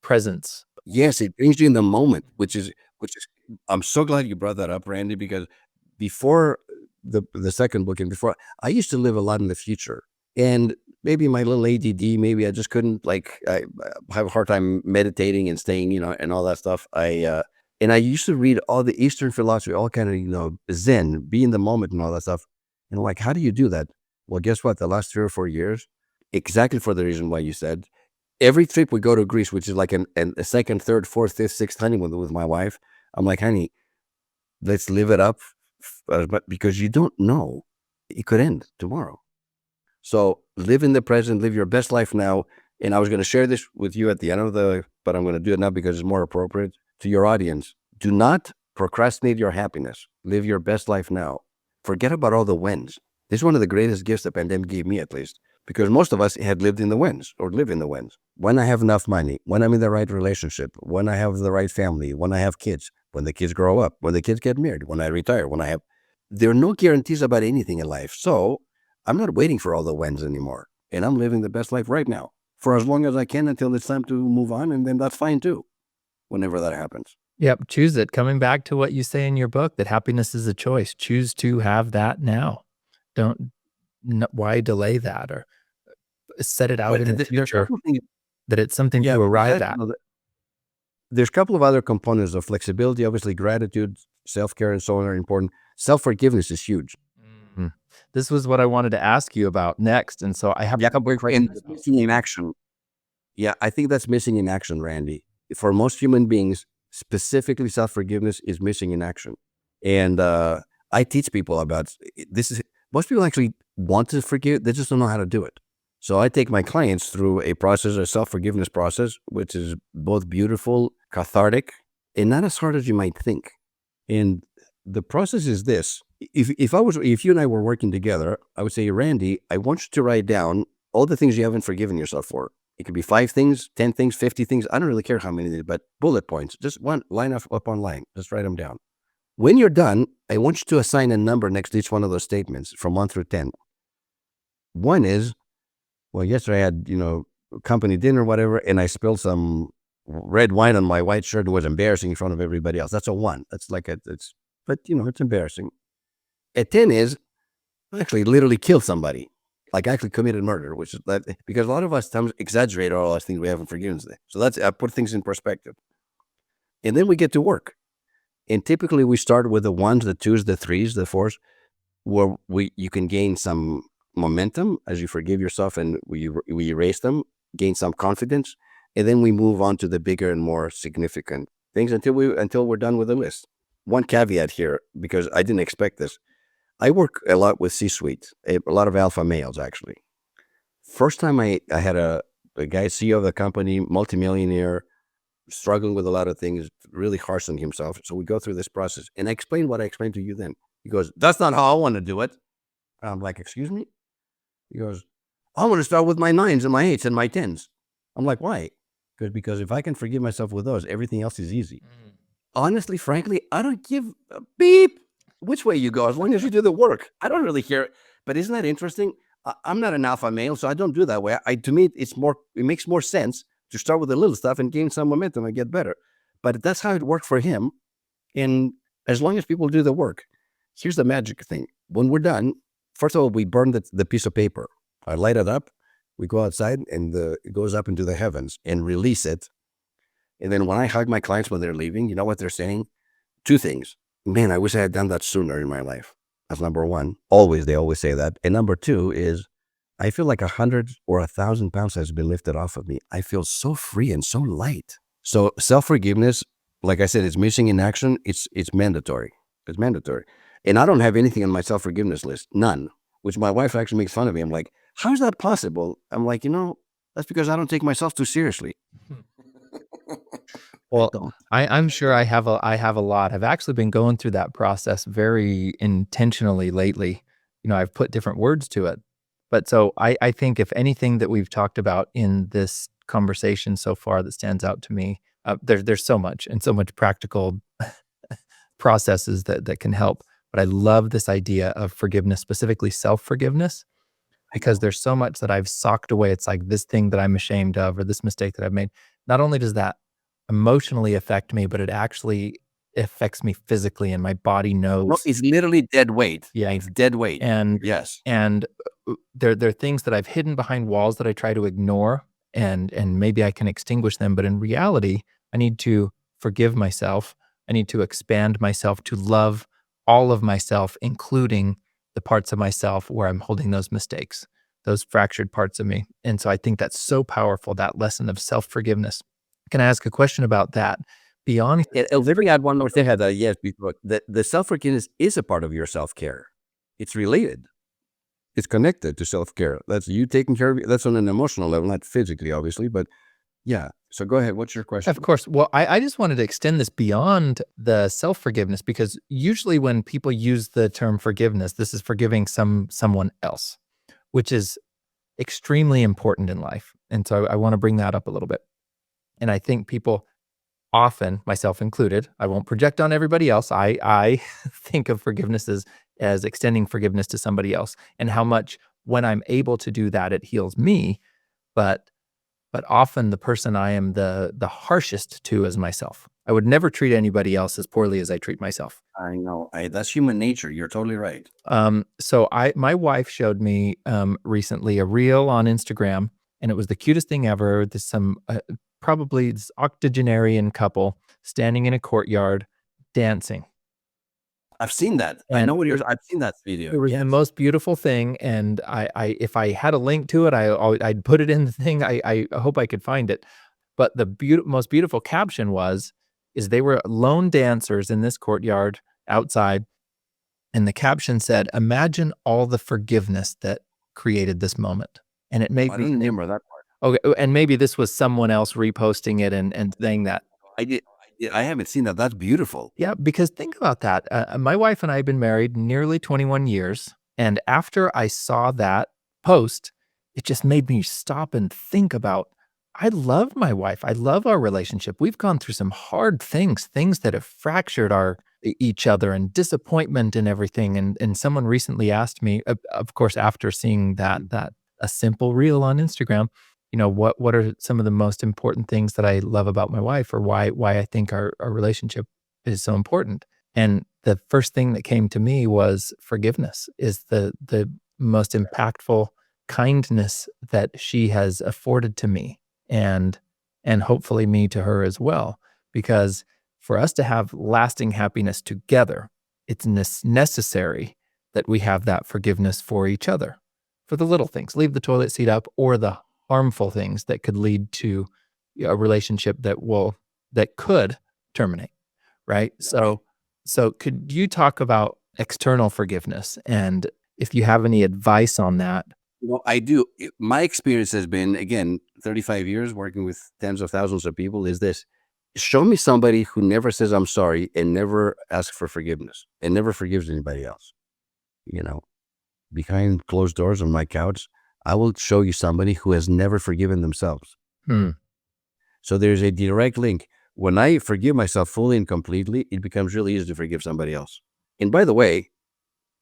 presence. Yes, it brings you in the moment, which is I'm so glad you brought that up, Randy, because before the second book and before, I used to live a lot in the future. And maybe my little ADD, maybe I just couldn't, I have a hard time meditating and staying, and all that stuff. And I used to read all the Eastern philosophy, all kind of, Zen, be in the moment and all that stuff. And I'm like, how do you do that? Well, guess what? The last 3 or 4 years, exactly for the reason why you said, every trip we go to Greece, which is like a second, third, fourth, fifth, sixth honeymoon with my wife, I'm like, honey, let's live it up, because you don't know, it could end tomorrow. So live in the present, live your best life now. And I was going to share this with you at the end but I'm going to do it now because it's more appropriate to your audience. Do not procrastinate your happiness. Live your best life now. Forget about all the wins. This is one of the greatest gifts the pandemic gave me, at least, because most of us had lived in the wins or live in the wins. When I have enough money, when I'm in the right relationship, when I have the right family, when I have kids, when the kids grow up, when the kids get married, when I retire, there are no guarantees about anything in life. So I'm not waiting for all the wins anymore. And I'm living the best life right now for as long as I can until it's time to move on. And then that's fine too, whenever that happens. Yep. Choose it. Coming back to what you say in your book, that happiness is a choice. Choose to have that now. Why delay that or set it out in the future, that it's something to arrive at. There's a couple of other components of flexibility. Obviously, gratitude, self-care, and so on are important. Self-forgiveness is huge. Mm-hmm. This was what I wanted to ask you about next. And so I have a couple of questions. Missing in action. Yeah, I think that's missing in action, Randy. For most human beings, specifically self-forgiveness is missing in action. And I teach people about this. Most people actually want to forgive, they just don't know how to do it. So I take my clients through a self-forgiveness process, which is both beautiful, cathartic, and not as hard as you might think. And the process is this. If you and I were working together, I would say, Randy, I want you to write down all the things you haven't forgiven yourself for. It could be 5 things, 10 things, 50 things. I don't really care how many, but bullet points, just one line up on line, just write them down. When you're done, I want you to assign a number next to each one of those statements from 1 through 10. 1 is, well, yesterday I had, company dinner, whatever, and I spilled some red wine on my white shirt. It was embarrassing in front of everybody else. That's a 1. That's but it's embarrassing. A 10 is, I actually literally killed somebody, like actually committed murder, which is that, because a lot of us sometimes exaggerate all those things we haven't forgiven. So I put things in perspective. And then we get to work. And typically we start with the 1s, the 2s, the 3s, the 4s, where you can gain some momentum as you forgive yourself and we erase them, gain some confidence, and then we move on to the bigger and more significant things until we're done with the list. One caveat here, because I didn't expect this. I work a lot with C-suite, a lot of alpha males, actually. First time I had a guy, CEO of the company, multimillionaire, struggling with a lot of things, really harsh on himself. So we go through this process, and I explained what I explained to you then. He goes, that's not how I want to do it. I'm like, excuse me? He goes, I want to start with my 9s and my 8s and my 10s. I'm like, why? Because if I can forgive myself with those, everything else is easy. Honestly, frankly, I don't give a beep which way you go, as long as you do the work. I don't really care. But isn't that interesting? I'm not an alpha male, so I don't do that way. To me, it makes more sense to start with the little stuff and gain some momentum and get better. But that's how it worked for him. And as long as people do the work, here's the magic thing. When we're done, first of all, we burn the piece of paper. I light it up. We go outside and it goes up into the heavens and release it. And then when I hug my clients when they're leaving, you know what they're saying? Two things. Man, I wish I had done that sooner in my life. That's number one. They always say that. And number two is, I feel like 100 or 1,000 pounds has been lifted off of me. I feel so free and so light. So self-forgiveness, like I said, it's missing in action. It's mandatory. It's mandatory. And I don't have anything on my self-forgiveness list. None. Which my wife actually makes fun of me. I'm like, how is that possible? I'm like, that's because I don't take myself too seriously. Well, I'm sure I have a lot. I've actually been going through that process very intentionally lately. I've put different words to it. But so I think if anything that we've talked about in this conversation so far that stands out to me, there's so much and so much practical processes that can help. But I love this idea of forgiveness, specifically self-forgiveness, because there's so much that I've socked away. It's like this thing that I'm ashamed of or this mistake that I've made. Not only does that emotionally affect me, but it actually affects me physically, and my body knows. No, it's literally dead weight. Yeah. It's dead weight. And yes. And there are things that I've hidden behind walls that I try to ignore, and maybe I can extinguish them. But in reality, I need to forgive myself. I need to expand myself to love all of myself, including the parts of myself where I'm holding those mistakes, those fractured parts of me. And so I think that's so powerful, that lesson of self-forgiveness. Can I ask a question about that? Beyond Let me add one more thing. Yes, before the self-forgiveness is a part of your self-care. It's related. It's connected to self-care. That's you taking care of you. That's on an emotional level, not physically, obviously, but yeah. So go ahead. What's your question? Of course. Well, I just wanted to extend this beyond the self-forgiveness, because usually when people use the term forgiveness, this is forgiving someone else, which is extremely important in life. And so I want to bring that up a little bit. And I think people often, myself included, I won't project on everybody else. I think of forgiveness as extending forgiveness to somebody else, and how much when I'm able to do that, it heals me. But often the person I am the harshest to is myself. I would never treat anybody else as poorly as I treat myself. I know. That's human nature. You're totally right. So my wife showed me recently a reel on Instagram, and it was the cutest thing ever. There's probably this octogenarian couple standing in a courtyard dancing. I've seen that. I know what I've seen that video. It was the most beautiful thing, and I if I had a link to it, I'd put it in the thing. I hope I could find it. But the most beautiful caption is they were lone dancers in this courtyard outside, and the caption said, "Imagine all the forgiveness that created this moment." And it made I didn't remember that part. Okay, and maybe this was someone else reposting it and saying that. I haven't seen that. That's beautiful. Yeah, because think about that. My wife and I have been married nearly 21 years. And after I saw that post, it just made me stop and think about, I love my wife. I love our relationship. We've gone through some hard things that have fractured each other, and disappointment and everything. And someone recently asked me, of course, after seeing that a simple reel on Instagram, what are some of the most important things that I love about my wife, or why I think our relationship is so important. And the first thing that came to me was forgiveness is the most impactful kindness that she has afforded to me, and hopefully me to her as well. Because for us to have lasting happiness together, it's necessary that we have that forgiveness for each other, for the little things, leave the toilet seat up, or the harmful things that could lead to a relationship that could terminate, right? So could you talk about external forgiveness, and if you have any advice on that? I do. My experience has been, again, 35 years working with tens of thousands of people, is this: show me somebody who never says I'm sorry and never asks for forgiveness and never forgives anybody else. Behind closed doors on my couch, I will show you somebody who has never forgiven themselves. So there's a direct link. When I forgive myself fully and completely, it becomes really easy to forgive somebody else. And by the way,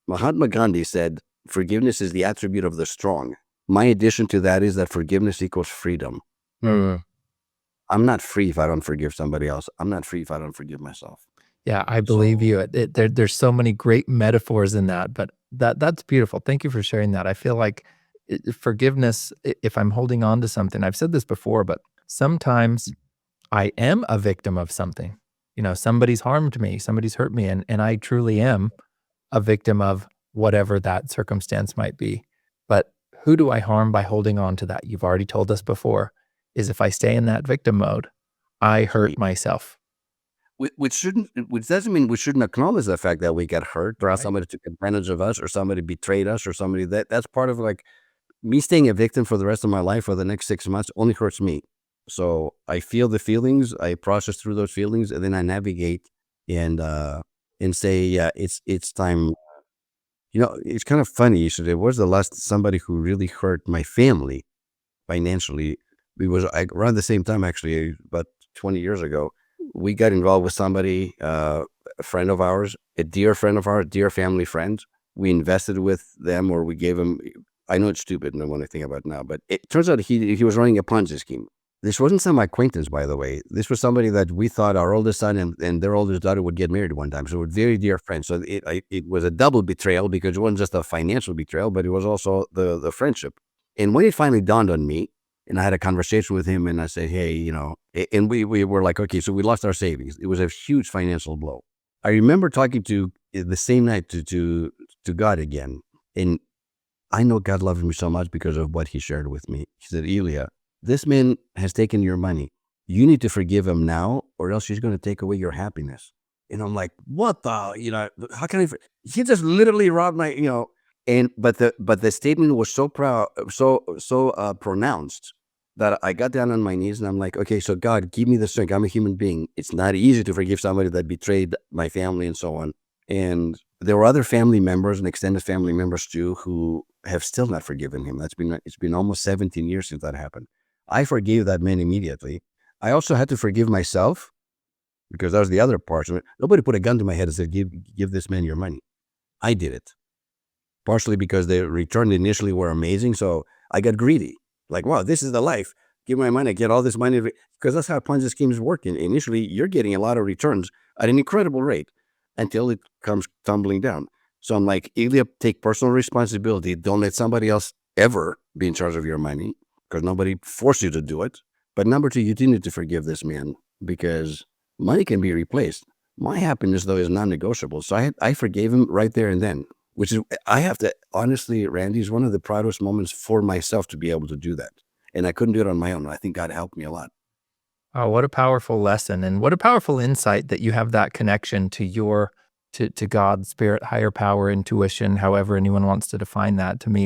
Mahatma Gandhi said, forgiveness is the attribute of the strong. My addition to that is that forgiveness equals freedom. I'm not free if I don't forgive somebody else. I'm not free if I don't forgive myself. Yeah, I believe So you. There's so many great metaphors in that, but that's beautiful. Thank you for sharing that. I feel like forgiveness, if I'm holding on to something, I've said this before, but sometimes I am a victim of something. Somebody's harmed me, somebody's hurt me, and I truly am a victim of whatever that circumstance might be. But who do I harm by holding on to that? You've already told us before, is if I stay in that victim mode, I hurt myself. which doesn't mean we shouldn't acknowledge the fact that we got hurt, or Right. somebody took advantage of us, or somebody betrayed us, or somebody that's part of like me staying a victim for the rest of my life for the next 6 months only hurts me. So I feel the feelings, I process through those feelings, and then I navigate and say, yeah, it's time. It's kind of funny. So there was the last somebody who really hurt my family financially. We was around the same time, actually, about 20 years ago. We got involved with somebody, a friend of ours, a dear friend of ours, dear family friend. We invested with them, or we gave them. I know it's stupid, and when I think about it now, but it turns out he was running a Ponzi scheme. This wasn't some acquaintance, by the way. This was somebody that we thought our oldest son and their oldest daughter would get married one time. So we're very dear friends. So it was a double betrayal, because it wasn't just a financial betrayal, but it was also the friendship. And when it finally dawned on me, and I had a conversation with him, and I said, hey, and we were like, okay, so we lost our savings. It was a huge financial blow. I remember talking to the same night to God again. And I know God loves me so much because of what he shared with me. He said, Elia, this man has taken your money. You need to forgive him now, or else he's going to take away your happiness. And I'm like, what how can I? He just literally robbed my, and but the statement was so proud, so pronounced, that I got down on my knees and I'm like, okay, so God, give me the strength. I'm a human being. It's not easy to forgive somebody that betrayed my family and so on. And there were other family members and extended family members too who have still not forgiven him. It's been almost 17 years since that happened. I forgave that man immediately. I also had to forgive myself, because that was the other part of it. Nobody put a gun to my head and said, give this man your money. I did it. Partially because the returns initially were amazing. So I got greedy. Like, wow, this is the life. Give my money, get all this money. Because that's how Ponzi schemes work. And initially, you're getting a lot of returns at an incredible rate until it comes tumbling down. So I'm like, Elia, take personal responsibility. Don't let somebody else ever be in charge of your money, because nobody forced you to do it. But number two, you do need to forgive this man, because money can be replaced. My happiness, though, is non-negotiable. So I forgave him right there and then, which is, I have to, honestly, Randy, is one of the proudest moments for myself to be able to do that. And I couldn't do it on my own. I think God helped me a lot. Oh, what a powerful lesson, and what a powerful insight that you have that connection to to God, spirit, higher power, intuition, however anyone wants to define that. To me,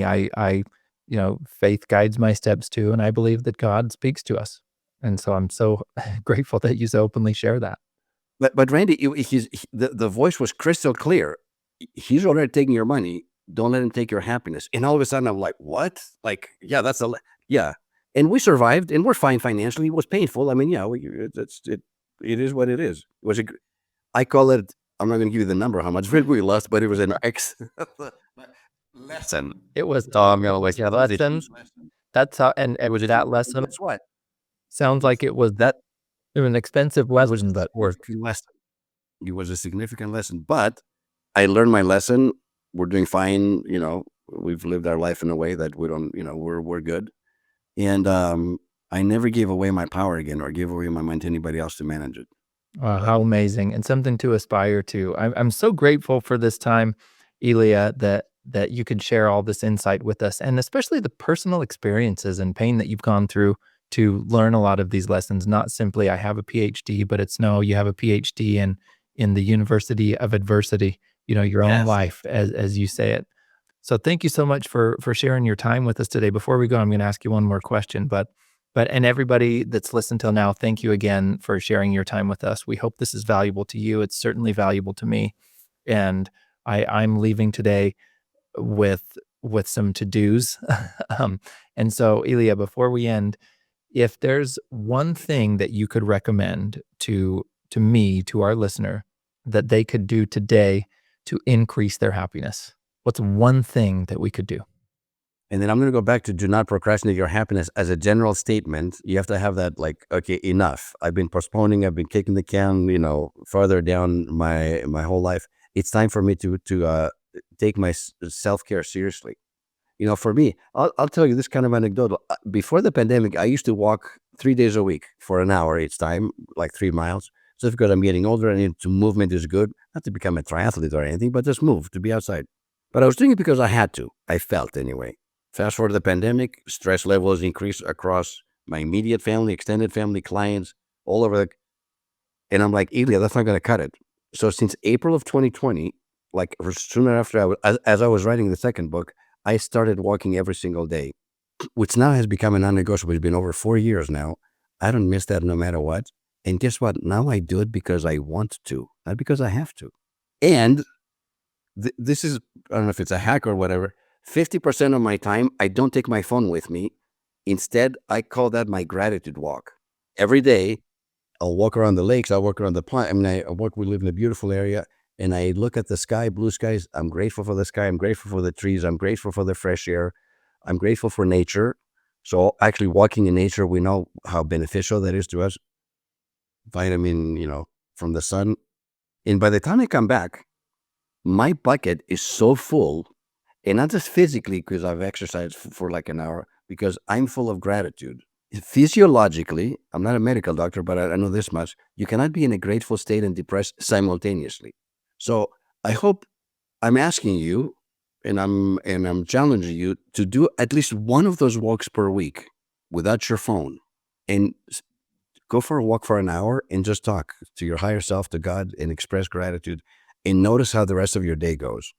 faith guides my steps too, and I believe that God speaks to us. And so I'm so grateful that you so openly share that. But Randy, the voice was crystal clear. He's already taking your money. Don't let him take your happiness. And all of a sudden, I'm like, what? Like, yeah, yeah. And we survived, and we're fine financially. It was painful. I mean, yeah, it is what it is. I call it. I'm not going to give you the number how much we lost, but it was an lesson. It was Like, a yeah, that was a lesson. huge lesson. That's how, It and was a that huge, lesson guess what? sounds like it was That an expensive it was a lesson, but worth. significant lesson. It was a significant lesson, but I learned my lesson. We're doing fine. We've lived our life in a way that we don't, we're good. And I never gave away my power again, or gave away my mind to anybody else to manage it. How amazing, and something to aspire to. I'm so grateful for this time, Elia, that you could share all this insight with us, and especially the personal experiences and pain that you've gone through to learn a lot of these lessons. Not simply I have a PhD, but it's no, you have a PhD in the University of Adversity. Your own Yes. life, as you say it. So thank you so much for sharing your time with us today. Before we go, I'm going to ask you one more question, but and everybody that's listened till now, thank you again for sharing your time with us. We hope this is valuable to you. It's certainly valuable to me, and I'm leaving today with some to dos. And so, Elia, before we end, if there's one thing that you could recommend to me, to our listener, that they could do today to increase their happiness, What's one thing that we could do? And then I'm going to go back to do not procrastinate your happiness as a general statement. You have to have that like, okay, enough. I've been postponing. I've been kicking the can, farther down my whole life. It's time for me to take my self-care seriously. For me, I'll tell you this kind of anecdotal. Before the pandemic, I used to walk 3 days a week for an hour each time, like 3 miles. So because I'm getting older and movement is good, not to become a triathlete or anything, but just move, to be outside. But I was doing it because I had to. I felt anyway. Fast forward to the pandemic, stress levels increased across my immediate family, extended family, clients, all over and I'm like, Elia, that's not going to cut it. So since April of 2020, like soon after as I was writing the second book, I started walking every single day, which now has become a non-negotiable. It's been over 4 years now. I don't miss that no matter what. And guess what? Now I do it because I want to, not because I have to. And this is, I don't know if it's a hack or whatever, 50% of my time, I don't take my phone with me. Instead, I call that my gratitude walk. Every day, I'll walk around the lakes. I'll walk around the pond. We live in a beautiful area, and I look at the sky, blue skies. I'm grateful for the sky. I'm grateful for the trees. I'm grateful for the fresh air. I'm grateful for nature. So actually walking in nature, we know how beneficial that is to us. Vitamin, from the sun. And by the time I come back, my bucket is so full, and not just physically because I've exercised for like an hour, because I'm full of gratitude. Physiologically, I'm not a medical doctor, but I know this much. You cannot be in a grateful state and depressed simultaneously. So I hope I'm asking you, and I'm challenging you to do at least one of those walks per week without your phone, and go for a walk for an hour and just talk to your higher self, to God, and express gratitude, and notice how the rest of your day goes.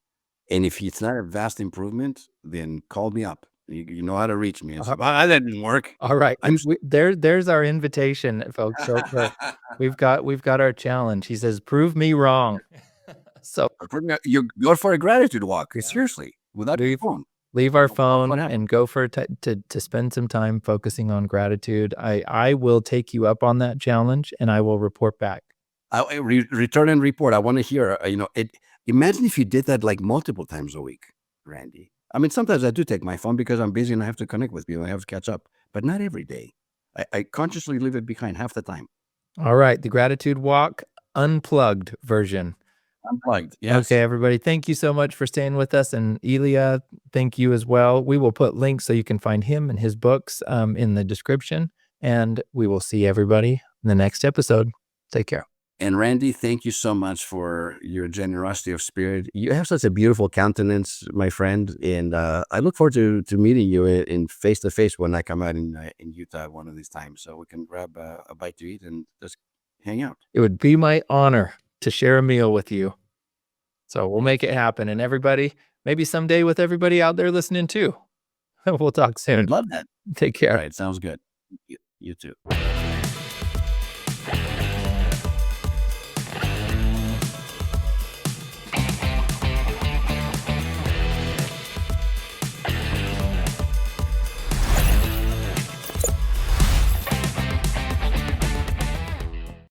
And if it's not a vast improvement, then call me up. You know how to reach me. And say, that didn't work. All right. I'm There's our invitation, folks. So we've got our challenge. He says, prove me wrong. So you go for a gratitude walk. Seriously, without your phone. leave our phone and go for to spend some time focusing on gratitude. I will take you up on that challenge, and I will report back. I return and report. I want to hear. Imagine if you did that like multiple times a week, Randy. I mean, sometimes I do take my phone because I'm busy and I have to connect with people. I have to catch up, but not every day. I consciously leave it behind half the time. All right, the gratitude walk unplugged version. Unplugged. Yes. Okay, everybody. Thank you so much for staying with us. And Elia, thank you as well. We will put links so you can find him and his books in the description. And we will see everybody in the next episode. Take care. And Randy, thank you so much for your generosity of spirit. You have such a beautiful countenance, my friend. And I look forward to meeting you in face-to-face when I come out in Utah one of these times. So we can grab a bite to eat and just hang out. It would be my honor to share a meal with you. So we'll make it happen. And everybody, maybe someday with everybody out there listening too. We'll talk soon. Love that. Take care. All right. Sounds good. You too.